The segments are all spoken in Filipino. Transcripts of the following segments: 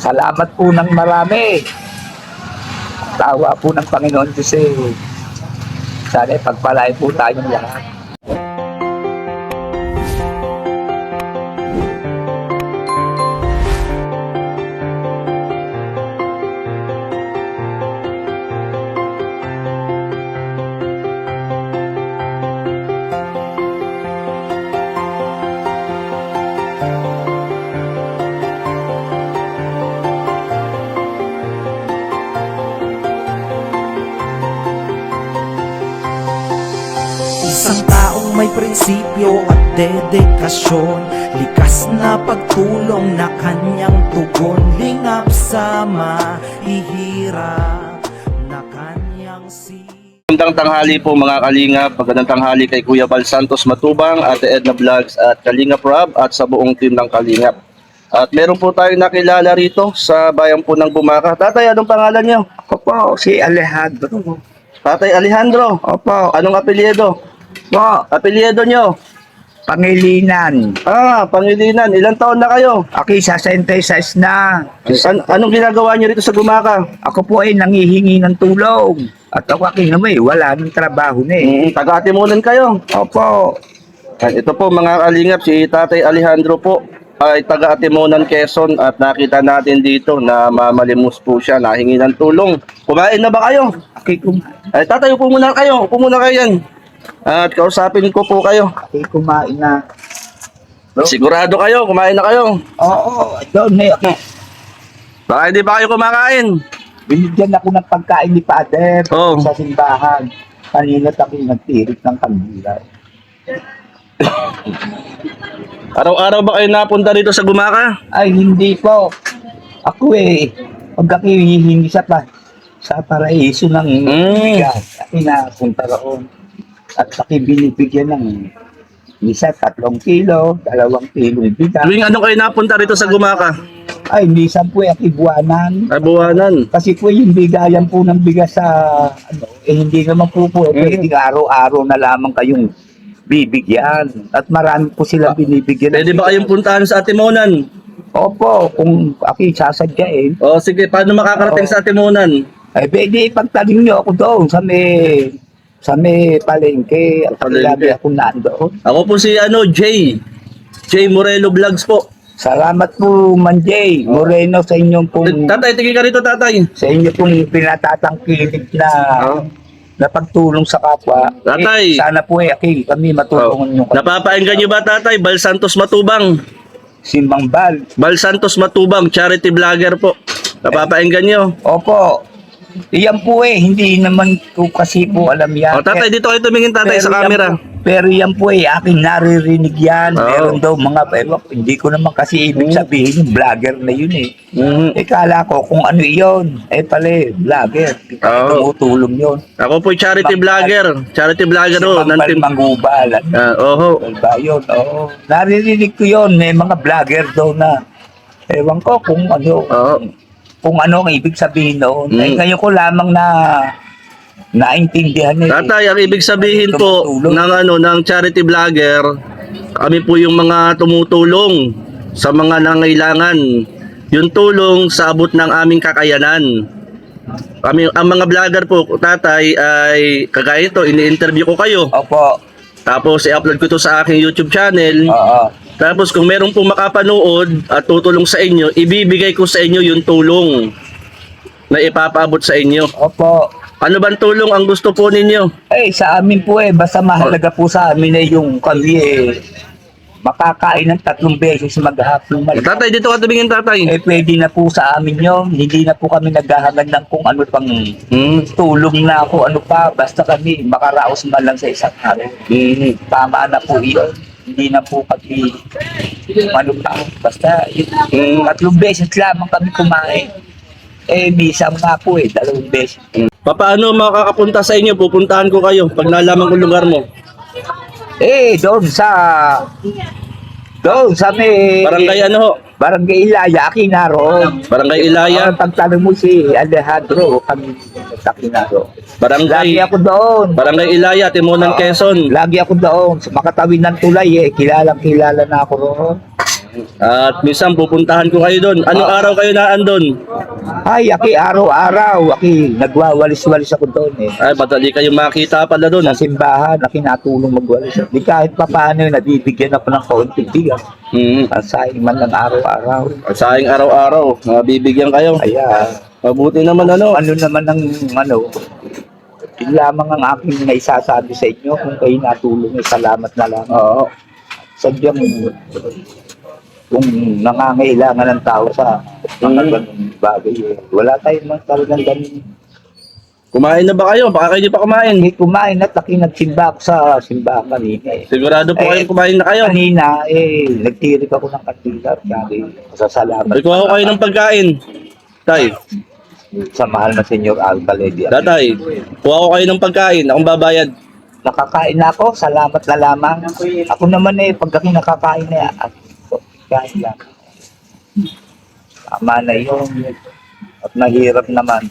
Salamat po ng marami. Tawa po ng Panginoon kasi sana pagpalain po tayong lahat. Isang taong may prinsipyo at dedikasyon, likas na pagtulong na kanyang tugon, lingap sa mahihirap na kanyang Magandang tanghali po mga Kalingap, magandang tanghali kay Kuya Bal Santos Matubang, Ate Edna Vlogs at Kalingap Rob at sa buong team ng Kalingap. At meron po tayong nakilala rito sa bayan po ng Bumaka. Tatay, anong pangalan niyo? Ako po, si Alejandro. Tatay Alejandro. Opo, Anong apelyido? po, Apelyido niyo? Pangilinan. Pangilinan. Ilang taon na kayo? Aki sa 66 na. Anong ginagawa niyo rito sa Bumaka? Ako po ay nangihingi ng tulong. At ako naman wala ng trabaho na eh. Taga-Atimunan kayo. Opo, Ito po mga Kalingap, si Tatay Alejandro po ay taga-Atimunan, Quezon at nakita natin dito na mamalimos po siya, nahingi ng tulong. Kumain na ba kayo? aki Ay, tatay, upo muna kayo. Upo muna kayo yan. At kausapin ko po kayo. kumain na. Sigurado kayo, kumain na kayo. Oo, doon na ako. Baka hindi pa kayo kumakain. Binigyan ako ng pagkain ni Father Oo. sa simbahan. Kanina ako nagtirik ng kandila. Araw-araw ba kayo napunta dito sa Bumaka? Ay, hindi po. Ako pag ako hihingi sa paraiso ng bigas, ako napunta roon. At ako binibigyan ng isa 3 kilo, 2 kilong bigas. Tuwing ano kayo napunta rito sa Bumaka? Ay, minsan po ako buwanan. Ay, buwanan. Kasi po yung bigayan po ng bigas sa hindi naman po pwedeng araw-araw na lamang kayong bibigyan. At marami po silang binibigyan. Pwede ba kayong puntahan sa Atimunan? Opo, kung ako sasadyain. O sige, paano makakarating sa Atimunan? Ay, pwede ipagtaling niyo ako doon sa may palengke. At Palengke. lagi ako nandoon. Ako po si Jay Morelo Vlogs po. Salamat po, Manjay Moreno, sa inyong pong Tatay, tingin ka rito, tatay. sa inyo pong pinatatangkilik na pagtulong sa kapwa. Tatay. Sana po kami matulungan nyo. Napapainggan niyo ba, tatay? Bal Santos Matubang. Simbang Bal. Bal Santos Matubang, charity vlogger po. Napapainggan niyo. Opo. Iyan po hindi naman ko kasi po alam yan. O, tatay, dito kayo tumingin, tatay, sa camera. Pero yan po aking naririnig yan. Oo. Meron daw mga, hindi ko naman kasi ibig sabihin yung vlogger na yun Kala ko kung ano yun. Vlogger. Oo. Tumutulong yun. Ako po charity vlogger. Charity vlogger ho. Simbang Bal Manggubal. Oho. Ba yun? Oo. Naririnig ko yun. May mga vlogger daw na. Ewan ko kung ano. Oo. Kung ano ang ibig sabihin noon. Ngayon ko lamang naintindihan Tatay, ang ibig sabihin po ng charity vlogger, kami po yung mga tumutulong sa mga nangailangan. Yung tulong sa abot ng aming kakayanan. Kami, ang mga vlogger po, tatay, ay kagaya ito, ini-interview ko kayo. Opo. Tapos i-upload ko ito sa aking YouTube channel. Oo. Tapos kung meron pong makapanood at tutulong sa inyo, ibibigay ko sa inyo yung tulong na ipapaabot sa inyo. Opo. Ano bang tulong ang gusto po ninyo? Sa amin po basta mahalaga po sa amin yung kami makakain ng 3 beses maghapon. Tatay, dito ka tumingin, tatay. Pwede na po sa amin yun. Hindi na po kami naghahangad ng kung ano pang tulong na ako, ano pa. Basta kami makaraos man lang sa isang araw. Tama na po yun. Hindi na po kami ano pa. Basta 3 beses lamang kami kumain. Minsan nga po 2 beses. Paano makakapunta sa inyo? Pupuntahan ko kayo pag nalaman ko lugar mo. Doon sa may Barangay ano ho? Barangay Ilaya, Akinaro. Barangay Ilaya. Pagtanong mo si Alejandro, kami sa Akinaro. Lagi Barangay ako doon. Barangay Ilaya, Timunan, Quezon. Lagi ako doon. Sa makatawid ng tulay, kilala na ako roon. At minsan pupuntahan ko kayo doon. Anong araw kayo naandun? Ay, aki, araw-araw, aki, nagwawalis-walis ako doon eh. Ay, madali kayo makita pala doon. Sa simbahan, aki natulong magwalis. Di kahit pa paano, nabibigyan ako ng kaunting bigas. Asayang man lang araw-araw. Sayang araw-araw, bibigyan kayo. Kaya, Mabuti naman ano. ano naman ang yun lamang ang aking naisasabi sa inyo kung kayo natulong, salamat na lang. Oo. Sadyang kung nangangailangan ng tao sa mga ganung bagay, wala tayong mga talagang ganun. Kumain na ba kayo? Baka kayo di pa kumain. Hindi kumain at laki nagsimba ako sa simbahan kanina eh. Sigurado po kayo kumain na kayo. Kanina nagtirik ako ng kantila at masasalamat Ikuha ko kayo ng pagkain. Tay, sa mahal na Senyor Alcalde. tatay, kuha ko kayo ng pagkain. Akong babayad. Nakakain na ako, salamat na lamang. Ako naman pag ako nakakain na kain lang. Tama na yun. At mahirap naman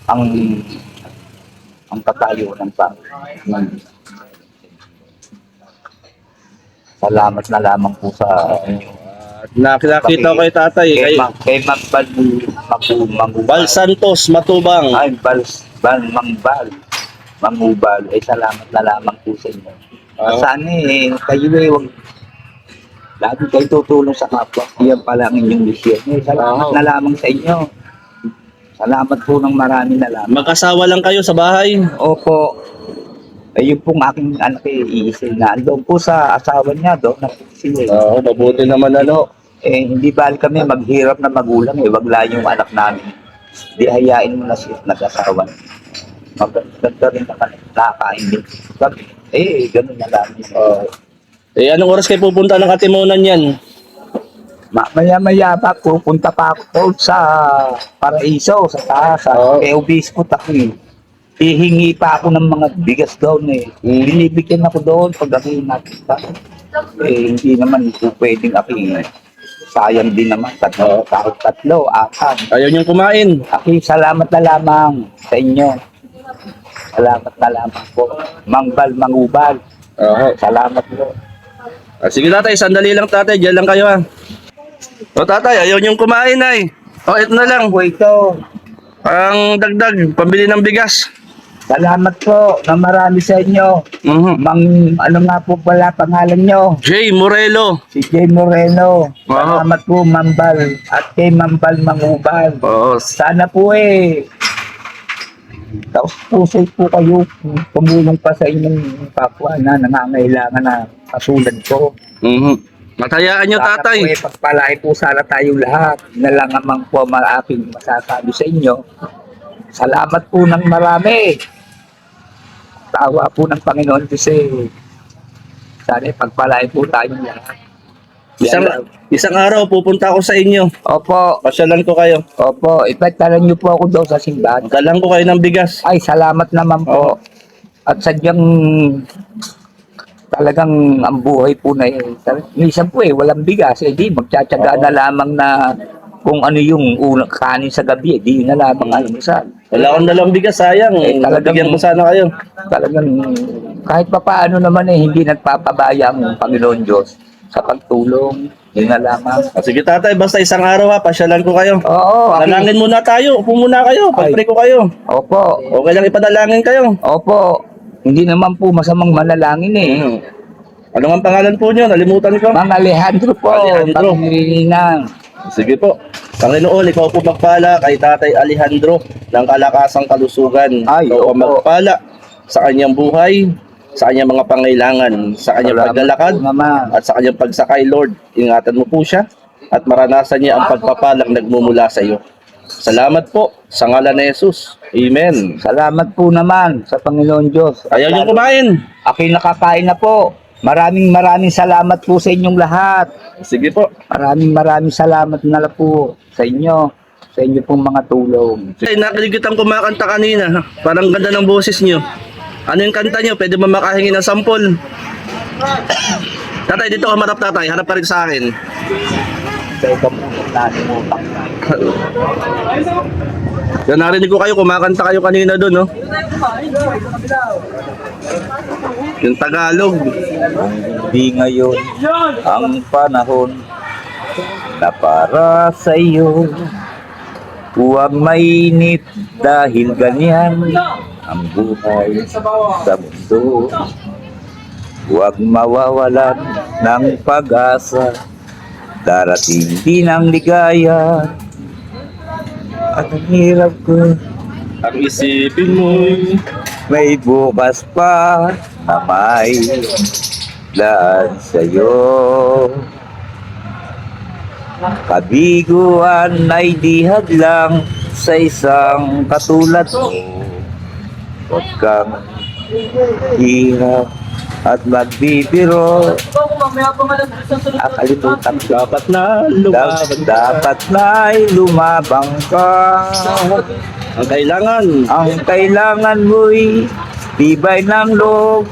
ang katayo ng Panginoon. Salamat na lamang po sa inyo. Nakita ko kay tatay. Kay Magbal Bal Santos, Matubang. Ay, Mangubal. Salamat na lamang po sa inyo. Sana kayo wag lagi kayo tutulong sa kapwa. Yan pala ang inyong misyon. Salamat na lamang sa inyo. Salamat po ng marami na lamang. Magkasawa lang kayo sa bahay. Opo. Ayun pong aking anak iisil na. Doon po sa asawa niya, doon nag-iisil. Oo, mabuti naman ano. Hindi bali kami maghirap na magulang wag lang yung anak namin. Di hayain mo na siya nag-asawa. Maganda rin nakakain din. Ganun na lang. Anong oras kayo pupunta ng Katimunan yan? Maya-maya pa, pupunta pa ako sa Paraiso, sa taas. Kay Obispo Taki. Hihingi pa ako ng mga bigas doon Binibigyan ako doon pag ako nakita. Hindi naman po pwedeng ako sayang din naman. Tatlo, apat. Ayaw niyong kumain. Aki, salamat na lamang sa inyo. Salamat na lamang po. Mangubal. Oo. Salamat po. Sige tatay, sandali lang tatay. Diyan lang kayo O tatay, ayaw niyong kumain ay. Ito na lang. Po ito. Ang dagdag, pambili ng bigas. Salamat po na marami sa inyo. Ano nga po pala pangalan nyo? Jay Morelo. Si Jay Moreno. Salamat po, Mambal. At kay Mambal Mangubal. Oo. Sana po tapos puso po kayo tumulong pa sa inyong kapwa na nangangailangan na katulad ko. Matayaan niyo tatay. Sana po pagpalain po sana tayo lahat. Na lang naman po aking masasabi sa inyo. Salamat po ng marami. Tawa po ng Panginoon kasi sana pagpalain po tayong lahat. Isang araw pupunta ako sa inyo. Opo. Pasyalan ko kayo. Opo. Ipagtalan niyo po ako doon sa simbahan. Dalan ko kayo ng bigas. Ay, salamat naman po. At sadyang talagang ang buhay po na minsan po walang bigas. Di magtsatsaga na lamang na kung ano yung unang kanin sa gabi. Di na lamang almusal. Wala akong dalang bigas, sayang. Talagang Bigyan ko sana kayo. Talagang kahit pa paano naman hindi nagpapabaya ang Panginoon Diyos sa pagtulong. Yun na lamang. Sige tatay, basta isang araw pasyalan ko kayo. Oo. Dalangin muna tayo. Upo muna kayo. Pag-pray ko kayo. Opo. Okay lang ipadalangin kayo. Opo. Hindi naman po masamang manalangin Ano ang pangalan po niyo? Nalimutan ko. Mang Alejandro po. Alejandro. Pangilinan. Sige po. Panginoon, ikaw po magpala kay Tatay Alejandro ng kalakasang kalusugan. Ay, ikaw opo. ang magpala sa kanyang buhay, sa kanyang mga pangailangan, sa kanyang Salamat paglalakad, po naman. at sa kanyang pagsakay, Lord. Ingatan mo po siya at maranasan niya ang pagpapalang nagmumula sa iyo. Salamat po sa ngalan ni Jesus. Amen. Salamat po naman sa Panginoon Diyos. Ayaw niyo kumain. Ako'y nakakain na po. Maraming salamat po sa inyong lahat. Sige po. Maraming salamat na po sa inyo. Sa inyo pong mga tulong. Ay, nakilig kitang kumakanta kanina. Parang ganda ng boses niyo. Ano yung kanta niyo? Pwede ba makahingi ng sample? Tatay, dito ka marap tatay. Harap pa rin sa akin. Sa ibang natin mo pang Yan, narinig ko kayo. Kumakanta kayo kanina doon, no? Yung Tagalog. Di ngayon ang panahon na para sa iyo. Huwag mainit dahil ganyan ang buhay sa mundo. Huwag mawawalan ng pag-asa, darating din ang ligaya. At ang hirap ko, Ang isipin mo, may bukas pa na may daan sa'yo. Kabiguan ay di hadlang sa isang katulad mo. Huwag kang hirap at magbibiro. Kalimutan ko. dapat na lumaban ka. Dapat na'y lumabang ka. Ang kailangan, Ang kailangan mo'y tibay ng loob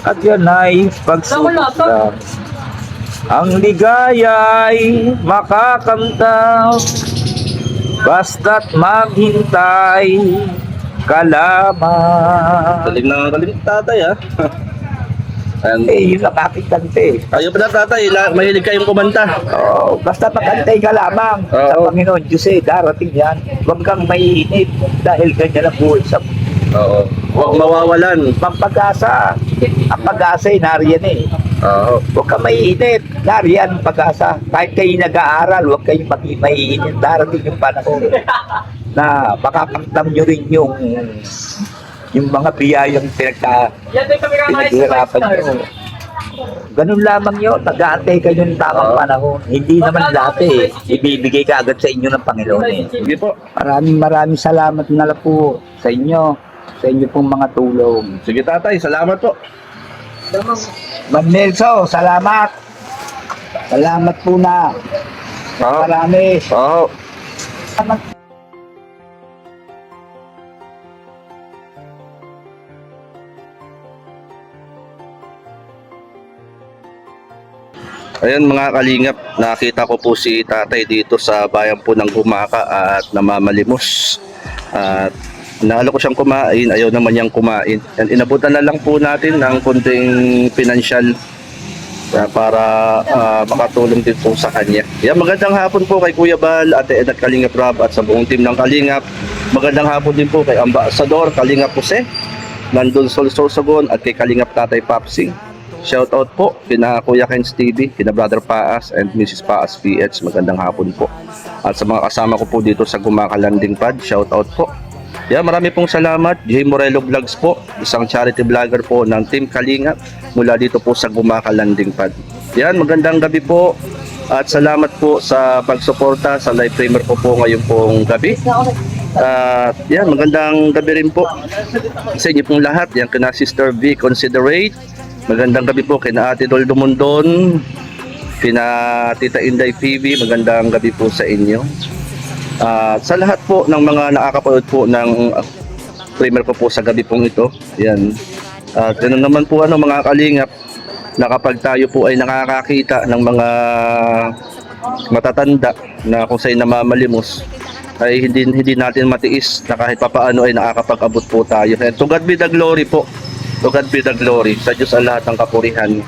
at yan ay pagsusunod. Ang ligaya'y makakamtan basta't maghintay ka lamang. galing tatay ha. And, Yun ang aking kante. Ayaw pa na tatay, mahilig kayong kumanta. Oh, basta magantay ka lamang sa Oo. Panginoon Diyos darating yan. Huwag kang maiinip dahil ganyan ang buhay sa Oo. Huwag mawawalan. pag-asa. Ang pag-asa ay nariyan Oo. Huwag kang maiinip. Nariyan ang pag-asa. Kahit kayo nag-aaral, huwag kayong maiinip. Darating yung panahon na makakamtam nyo rin yung mga biyayang pinaghirapan nyo. Ganun lamang yun. Nag-aantay kayo ng tamang panahon. Hindi naman lahat ibibigay ka agad sa inyo ng Panginoon. Sige po. Maraming salamat na lang po sa inyo. Sa inyo pong mga tulong. Sige tatay, salamat po. Ma'am Nelson, salamat. Salamat po na. Oo. Marami. Oo. Salamat. Ayan mga kalingap, nakita ko po si tatay dito sa bayan po ng Gumaka at namamalimos. At naalo ko siyang kumain, ayaw naman niyang kumain. And inabutan na lang po natin ng konting pinansyal para makatulong din po sa kanya. Yan, magandang hapon po kay Kuya Bal, Ate Ed at Kalingap Rob at sa buong team ng Kalingap. Magandang hapon din po kay Ambassador Kalingap Jose, Nandun Sol Sorsogon at kay Kalingap Tatay Papsing. Shout out po kina Kuya Ken's TV, kina Brother Paas and Mrs. Paas PH. Magandang hapon po. At sa mga kasama ko po dito sa Gumaka Landing Pad, shout out po. Yeah, marami pong salamat. J. Morelo Vlogs po, isang charity vlogger po ng Team Kalingap mula dito po sa Gumaka Landing Pad. Yan, magandang gabi po. At salamat po sa pagsuporta sa live streamer ko po ngayong pong gabi. At yan, magandang gabi rin po sa inyo pong lahat. Yan, kina Sister V Considerate. Magandang gabi po kina Ate Doldo Mondon, kina Tita Inday PV, magandang gabi po sa inyo. Sa lahat po ng mga nakakapanood po ng streamer ko po sa gabi pong ito. Yan. At ganun naman po mga kalingap, na kapag tayo po ay nakakakita ng mga matatanda na kung sa'yo namamalimos, ay hindi natin matiis na kahit papaano ay nakakapag-abot po tayo. And to God be the glory po. To God be the glory. Sa Diyos ang lahat ng kapurihan.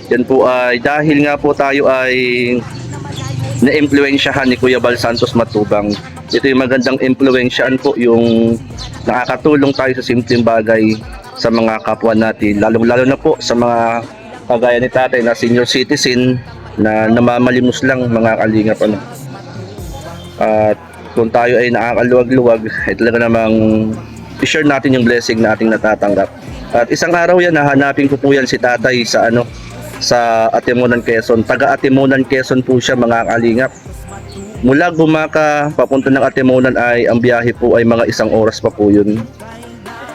Yan po ay dahil nga po tayo ay na-impluensyahan ni Kuya Bal Santos Matubang. Ito yung magandang impluensyahan po, yung nakakatulong tayo sa simpleng bagay sa mga kapwa natin. Lalo na po sa mga kagaya ni tatay na senior citizen na namamalimos lang mga kalingap. At kung tayo ay nakakaluwag-luwag, ay talaga namang i-share natin yung blessing na ating natatanggap. At isang araw yan, hahanapin ko po yan si tatay sa sa Atimunan, Quezon. Taga Atimunan, Quezon po siya mga kalingap. Mula Gumaka, papunta ng Atimunan ay ang biyahe po ay mga 1 oras pa po yun.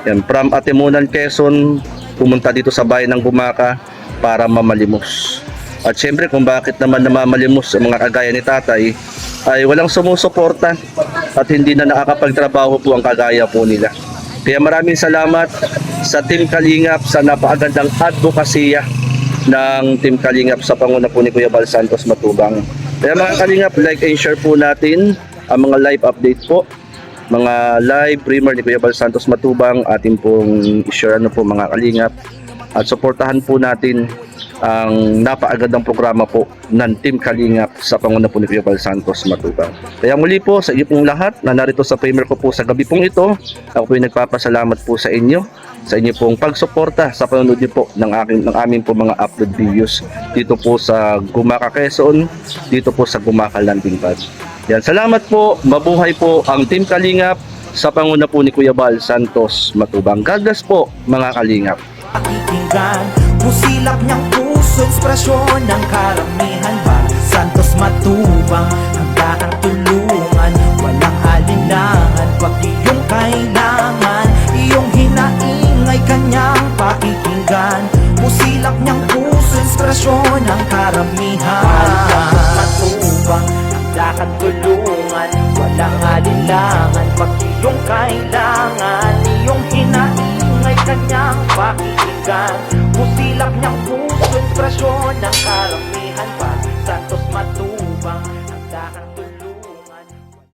Yan, from Atimunan, Quezon, pumunta dito sa bayan ng Gumaka para mamalimos. At syempre kung bakit naman namamalimos sa mga kagaya ni tatay, ay walang sumusuporta at hindi na nakakapagtrabaho po ang kagaya po nila. Kaya maraming salamat sa Team Kalingap sa napakagandang advokasya ng Team Kalingap sa panguna po ni Kuya Bal Santos Matubang. Kaya mga Kalingap, like and share po natin ang mga live update po, mga live premiere ni Kuya Bal Santos Matubang, atin pong i-share po mga Kalingap. At suportahan po natin ang napakagandang programa po ng Team Kalingap sa panguna po ni Kuya Bal Santos Matubang. Kaya muli po sa iyo pong lahat na narito sa premiere ko po sa gabi pong ito, ako po yung nagpapasalamat po sa inyo pong pagsuporta sa panonood niyo po ng aming po mga upload videos dito po sa Gumaka Quezon, dito po sa Gumaka Landing Pad. Yan, salamat po, mabuhay po ang Team Kalingap sa panguna po ni Kuya Bal Santos Matubang. God bless po mga Kalingap. Pakikinggan, pusilap niyang puso, inspirasyon ng karamihan ba? Santos Matubang, handa ang tulungan, walang alinlangan, pag iyong kailangan, iyong hinaingay kanyang pakikinggan. Pusilap niyang puso, inspirasyon ng karamihan. Santos Matubang, handa kang tulungan, walang alinlangan, pag iyong kailangan, iyong hinaingay kanyang pakikinggan. Pusilap niyang puso, inspirasyon ng karamihan pa. Santos Matubang,